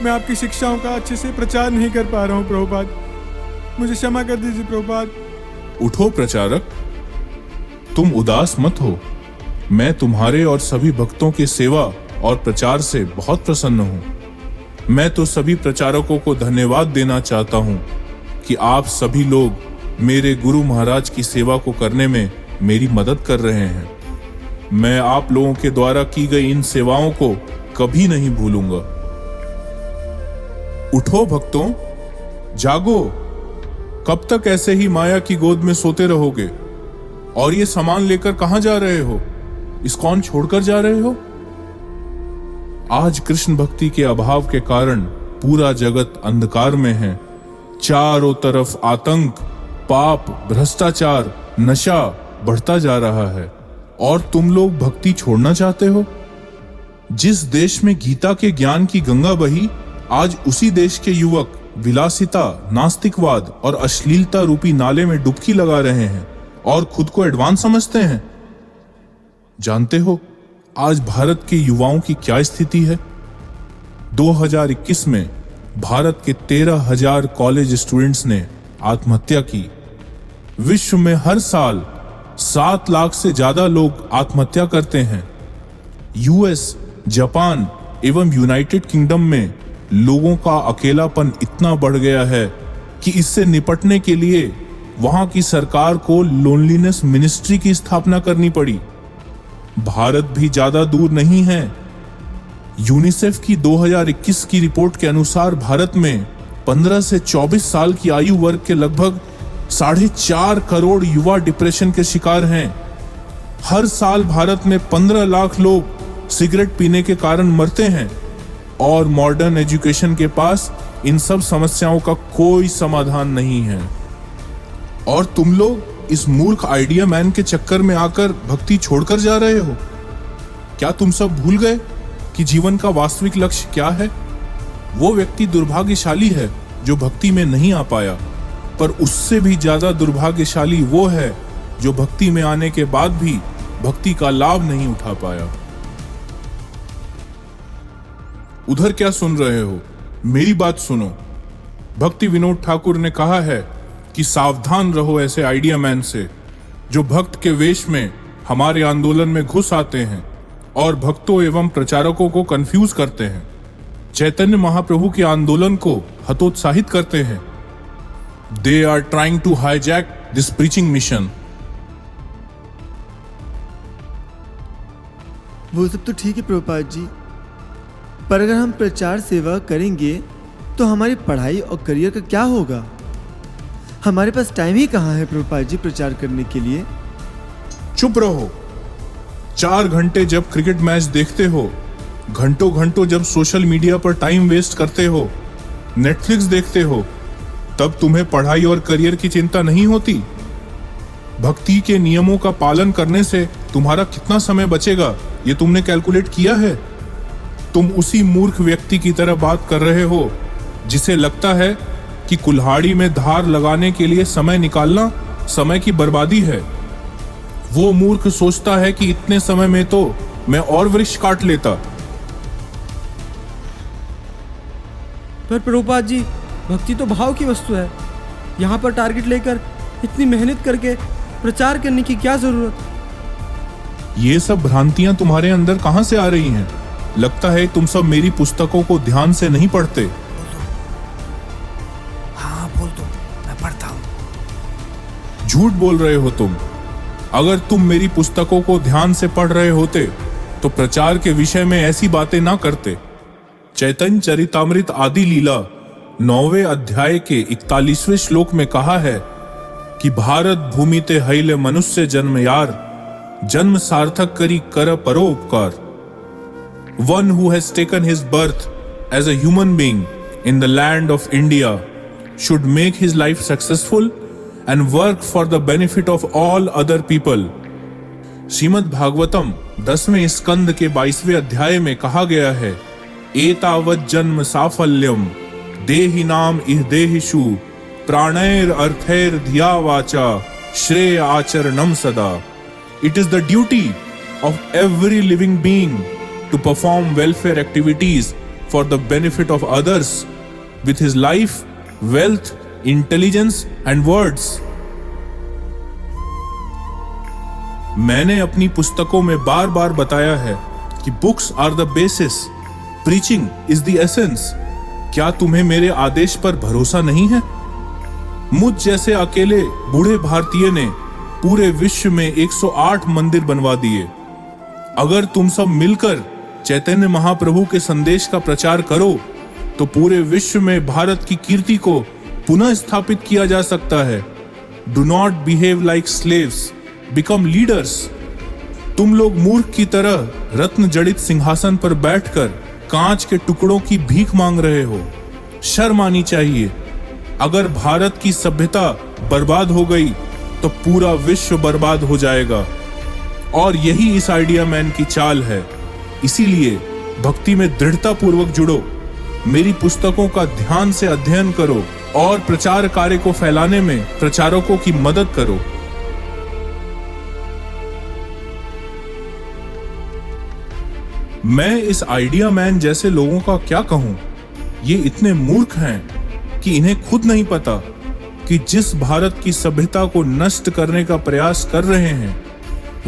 मैं आपकी शिक्षाओं का अच्छे से प्रचार नहीं कर पा रहा हूँ प्रभुपाद, मुझे क्षमा कर दीजिए प्रभुपाद। उठो प्रचारक, तुम उदास मत हो। मैं तुम्हारे और सभी भक्तों की सेवा और प्रचार से बहुत प्रसन्न हूं। मैं तो सभी प्रचारकों को धन्यवाद देना चाहता हूं कि आप सभी लोग मेरे गुरु महाराज की सेवा को करने में मेरी मदद कर रहे हैं। मैं आप लोगों के द्वारा की गई इन सेवाओं को कभी नहीं भूलूंगा। उठो भक्तों, जागो। कब तक ऐसे ही माया की गोद में सोते रहोगे? और ये सामान लेकर कहां जा रहे हो? इस्कॉन छोड़कर जा रहे हो? आज कृष्ण भक्ति के अभाव के कारण पूरा जगत अंधकार में है। चारों तरफ आतंक, पाप, भ्रष्टाचार, नशा बढ़ता जा रहा है, और तुम लोग भक्ति छोड़ना चाहते हो? जिस देश में गीता के ज्ञान की गंगा बही, आज उसी देश के युवक विलासिता, नास्तिकवाद और अश्लीलता रूपी नाले में डुबकी लगा रहे हैं और खुद को एडवांस समझते हैं। जानते हो आज भारत के युवाओं की क्या स्थिति है? 2021 में भारत के 13,000 कॉलेज स्टूडेंट्स ने आत्महत्या की। विश्व में हर साल 7 लाख से ज्यादा लोग आत्महत्या करते हैं। यूएस, जापान एवं यूनाइटेड किंगडम में लोगों का अकेलापन इतना बढ़ गया है कि इससे निपटने के लिए वहां की सरकार को लोनलीनेस मिनिस्ट्री की स्थापना करनी पड़ी। भारत भी ज्यादा दूर नहीं है। यूनिसेफ की 2021 की रिपोर्ट के अनुसार भारत में 15 से 24 साल की आयु वर्ग के लगभग 4.5 करोड़ युवा डिप्रेशन के शिकार हैं। हर साल भारत में 15 लाख लोग सिगरेट पीने के कारण मरते हैं, और मॉडर्न एजुकेशन के पास इन सब समस्याओं का कोई समाधान नहीं है। और तुम लोग इस मूर्ख आइडिया मैन के चक्कर में आकर भक्ति छोड़कर जा रहे हो। क्या तुम सब भूल गए कि जीवन का वास्तविक लक्ष्य क्या है? वो व्यक्ति दुर्भाग्यशाली है जो भक्ति में नहीं आ पाया, पर उससे भी ज्यादा दुर्भाग्यशाली वो है जो भक्ति में आने के बाद भी भक्ति का लाभ नहीं उठा पाया। उधर क्या सुन रहे हो? मेरी बात सुनो। भक्ति विनोद ठाकुर ने कहा है कि सावधान रहो ऐसे आइडिया मैन से जो भक्त के वेश में हमारे आंदोलन में घुस आते हैं और भक्तों एवं प्रचारकों को कंफ्यूज करते हैं, चैतन्य महाप्रभु के आंदोलन को हतोत्साहित करते हैं। They are trying to hijack this preaching mission. वो सब तो ठीक है प्रभुपाद जी, पर अगर हम प्रचार सेवा करेंगे तो हमारी पढ़ाई और करियर का क्या होगा? हमारे पास टाइम ही कहाँ है प्रभुपाद जी प्रचार करने के लिए? चुप रहो। 4 घंटे जब क्रिकेट मैच देखते हो, घंटों घंटों जब सोशल मीडिया पर टाइम वेस्ट करते हो, नेटफ्लिक्स देखते हो, तब तुम्हें पढ़ाई और करियर की चिंता नहीं होती? भक्ति के नियमों का पालन करने से तुम्हारा कितना समय बचेगा ये तुमने कैलकुलेट किया है? तुम उसी मूर्ख व्यक्ति की तरह बात कर रहे हो जिसे लगता है कि कुल्हाड़ी में धार लगाने के लिए समय निकालना समय की बर्बादी है। वो मूर्ख सोचता है कि इतने समय में तो मैं और वृक्ष काट लेता। पर प्रभुपाद जी, भक्ति तो भाव की वस्तु है। यहाँ पर टारगेट लेकर इतनी मेहनत करके प्रचार करने की क्या जरूरत? ये सब भ्रांतियां तुम्हारे अंदर कहां से आ रही हैं? लगता है तुम सब मेरी पुस्तकों को ध्यान से नहीं पढ़ते। हाँ बोल दो, मैं पढ़ता हूँ। झूठ बोल रहे हो तुम। अगर तुम मेरी पुस्तकों को ध्यान से पढ़ रहे होते तो प्रचार के विषय में ऐसी बातें ना करते। चैतन्य चरितामृत आदि लीला 9वें अध्याय के 41वें श्लोक में कहा है कि भारत भूमि ते हईले मनुष्य जन्म यार, जन्म सार्थक करी कर परोपकार। One who has taken his birth as a human being in the land of India should make his life successful and work for the benefit of all other people. Shrimad Bhagavatam 10वें स्कंद के 22वें अध्याय में कहा गया है, एतावत् जन्म साफल्यम देहि नाम इह देहिषु प्राणैर अर्थैर धिया वाचा श्रेय आचरणम सदा. It is the duty of every living being to perform welfare activities for the benefit of others with his life, wealth, intelligence and words. मैंने अपनी पुस्तकों में बार बार बताया है कि books are the basis, preaching is the essence. क्या तुम्हें मेरे आदेश पर भरोसा नहीं है? मुझ जैसे अकेले बूढ़े भारतीय ने पूरे विश्व में 108 मंदिर बनवा दिए. अगर तुम सब मिलकर चैतन्य महाप्रभु के संदेश का प्रचार करो तो पूरे विश्व में भारत की कीर्ति को पुनः स्थापित किया जा सकता है. Do not behave like slaves, become leaders. तुम लोग मूर्ख की तरह रत्न जड़ित सिंहासन पर बैठकर कांच के टुकड़ों की भीख मांग रहे हो. शर्म आनी चाहिए. अगर भारत की सभ्यता बर्बाद हो गई तो पूरा विश्व बर्बाद हो जाएगा. और यही इस आइडिया मैन की चाल है. इसीलिए भक्ति में दृढ़ता पूर्वक जुड़ो, मेरी पुस्तकों का ध्यान से अध्ययन करो और प्रचार कार्य को फैलाने में प्रचारकों की मदद करो. मैं इस आइडिया मैन जैसे लोगों का क्या कहूं? ये इतने मूर्ख हैं कि इन्हें खुद नहीं पता कि जिस भारत की सभ्यता को नष्ट करने का प्रयास कर रहे हैं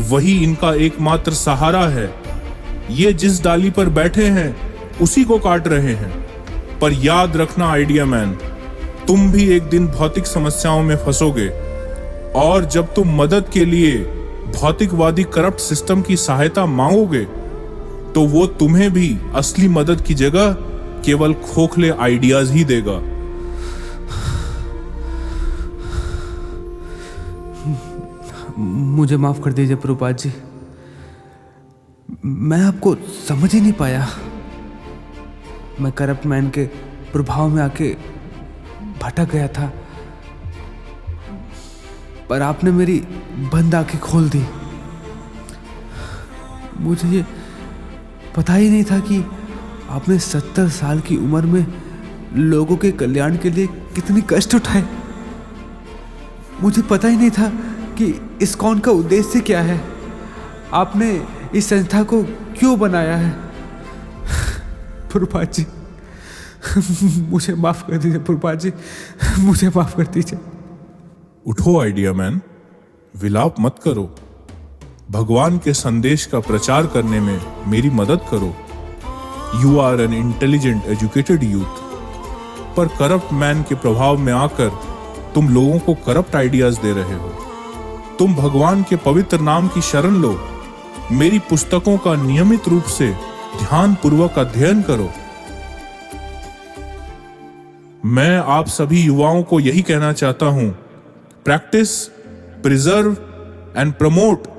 वही इनका एकमात्र सहारा है. ये जिस डाली पर बैठे हैं उसी को काट रहे हैं. पर याद रखना आइडिया मैन, तुम भी एक दिन भौतिक समस्याओं में फंसोगे और जब तुम मदद के लिए भौतिकवादी करप्ट सिस्टम की सहायता मांगोगे तो वो तुम्हें भी असली मदद की जगह केवल खोखले आइडियाज ही देगा. मुझे माफ कर दीजिए प्रभुपाद जी, मैं आपको समझ ही नहीं पाया. मैं करप्ट मैन के प्रभाव में आके भटक गया था, पर आपने मेरी बंद आंखें खोल दी. मुझे ये पता ही नहीं था कि आपने 70 साल की उम्र में लोगों के कल्याण के लिए कितने कष्ट उठाए. मुझे पता ही नहीं था कि इस्कॉन का उद्देश्य क्या है. आपने इस संस्था को क्यों बनाया है. प्रभुपाद जी, मुझे माफ कर दीजिए. प्रभुपाद जी, मुझे माफ कर दीजिए. उठो आइडिया मैन, विलाप मत करो. भगवान के संदेश का प्रचार करने में मेरी मदद करो. You are an intelligent educated youth. पर करप्ट मैन के प्रभाव में आकर तुम लोगों को करप्ट आइडियाज दे रहे हो. तुम भगवान के पवित्र नाम की शरण लो. मेरी पुस्तकों का नियमित रूप से ध्यान पूर्वक अध्ययन करो. मैं आप सभी युवाओं को यही कहना चाहता हूं, practice, preserve and promote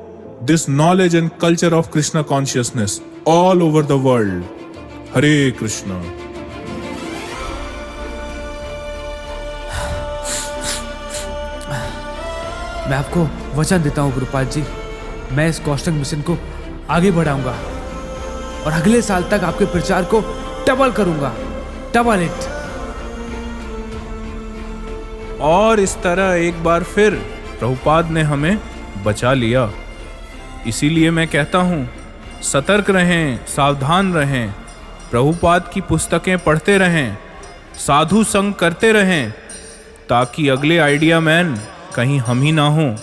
this knowledge and culture of Krishna consciousness all over the world. Hare Krishna. मैं आपको वचन देता हूं प्रभुपाद जी, मैं इस कॉस्टिंग मिशन को आगे बढ़ाऊंगा और अगले साल तक आपके प्रचार को डबल करूंगा, डबल इट। और इस तरह एक बार फिर प्रभुपाद ने हमें बचा लिया। इसीलिए मैं कहता हूँ, सतर्क रहें, सावधान रहें, प्रभुपाद की पुस्तकें पढ़ते रहें, साधु संग करते रहें, ताकि अगले आइडिया मैन कहीं हम ही ना हों।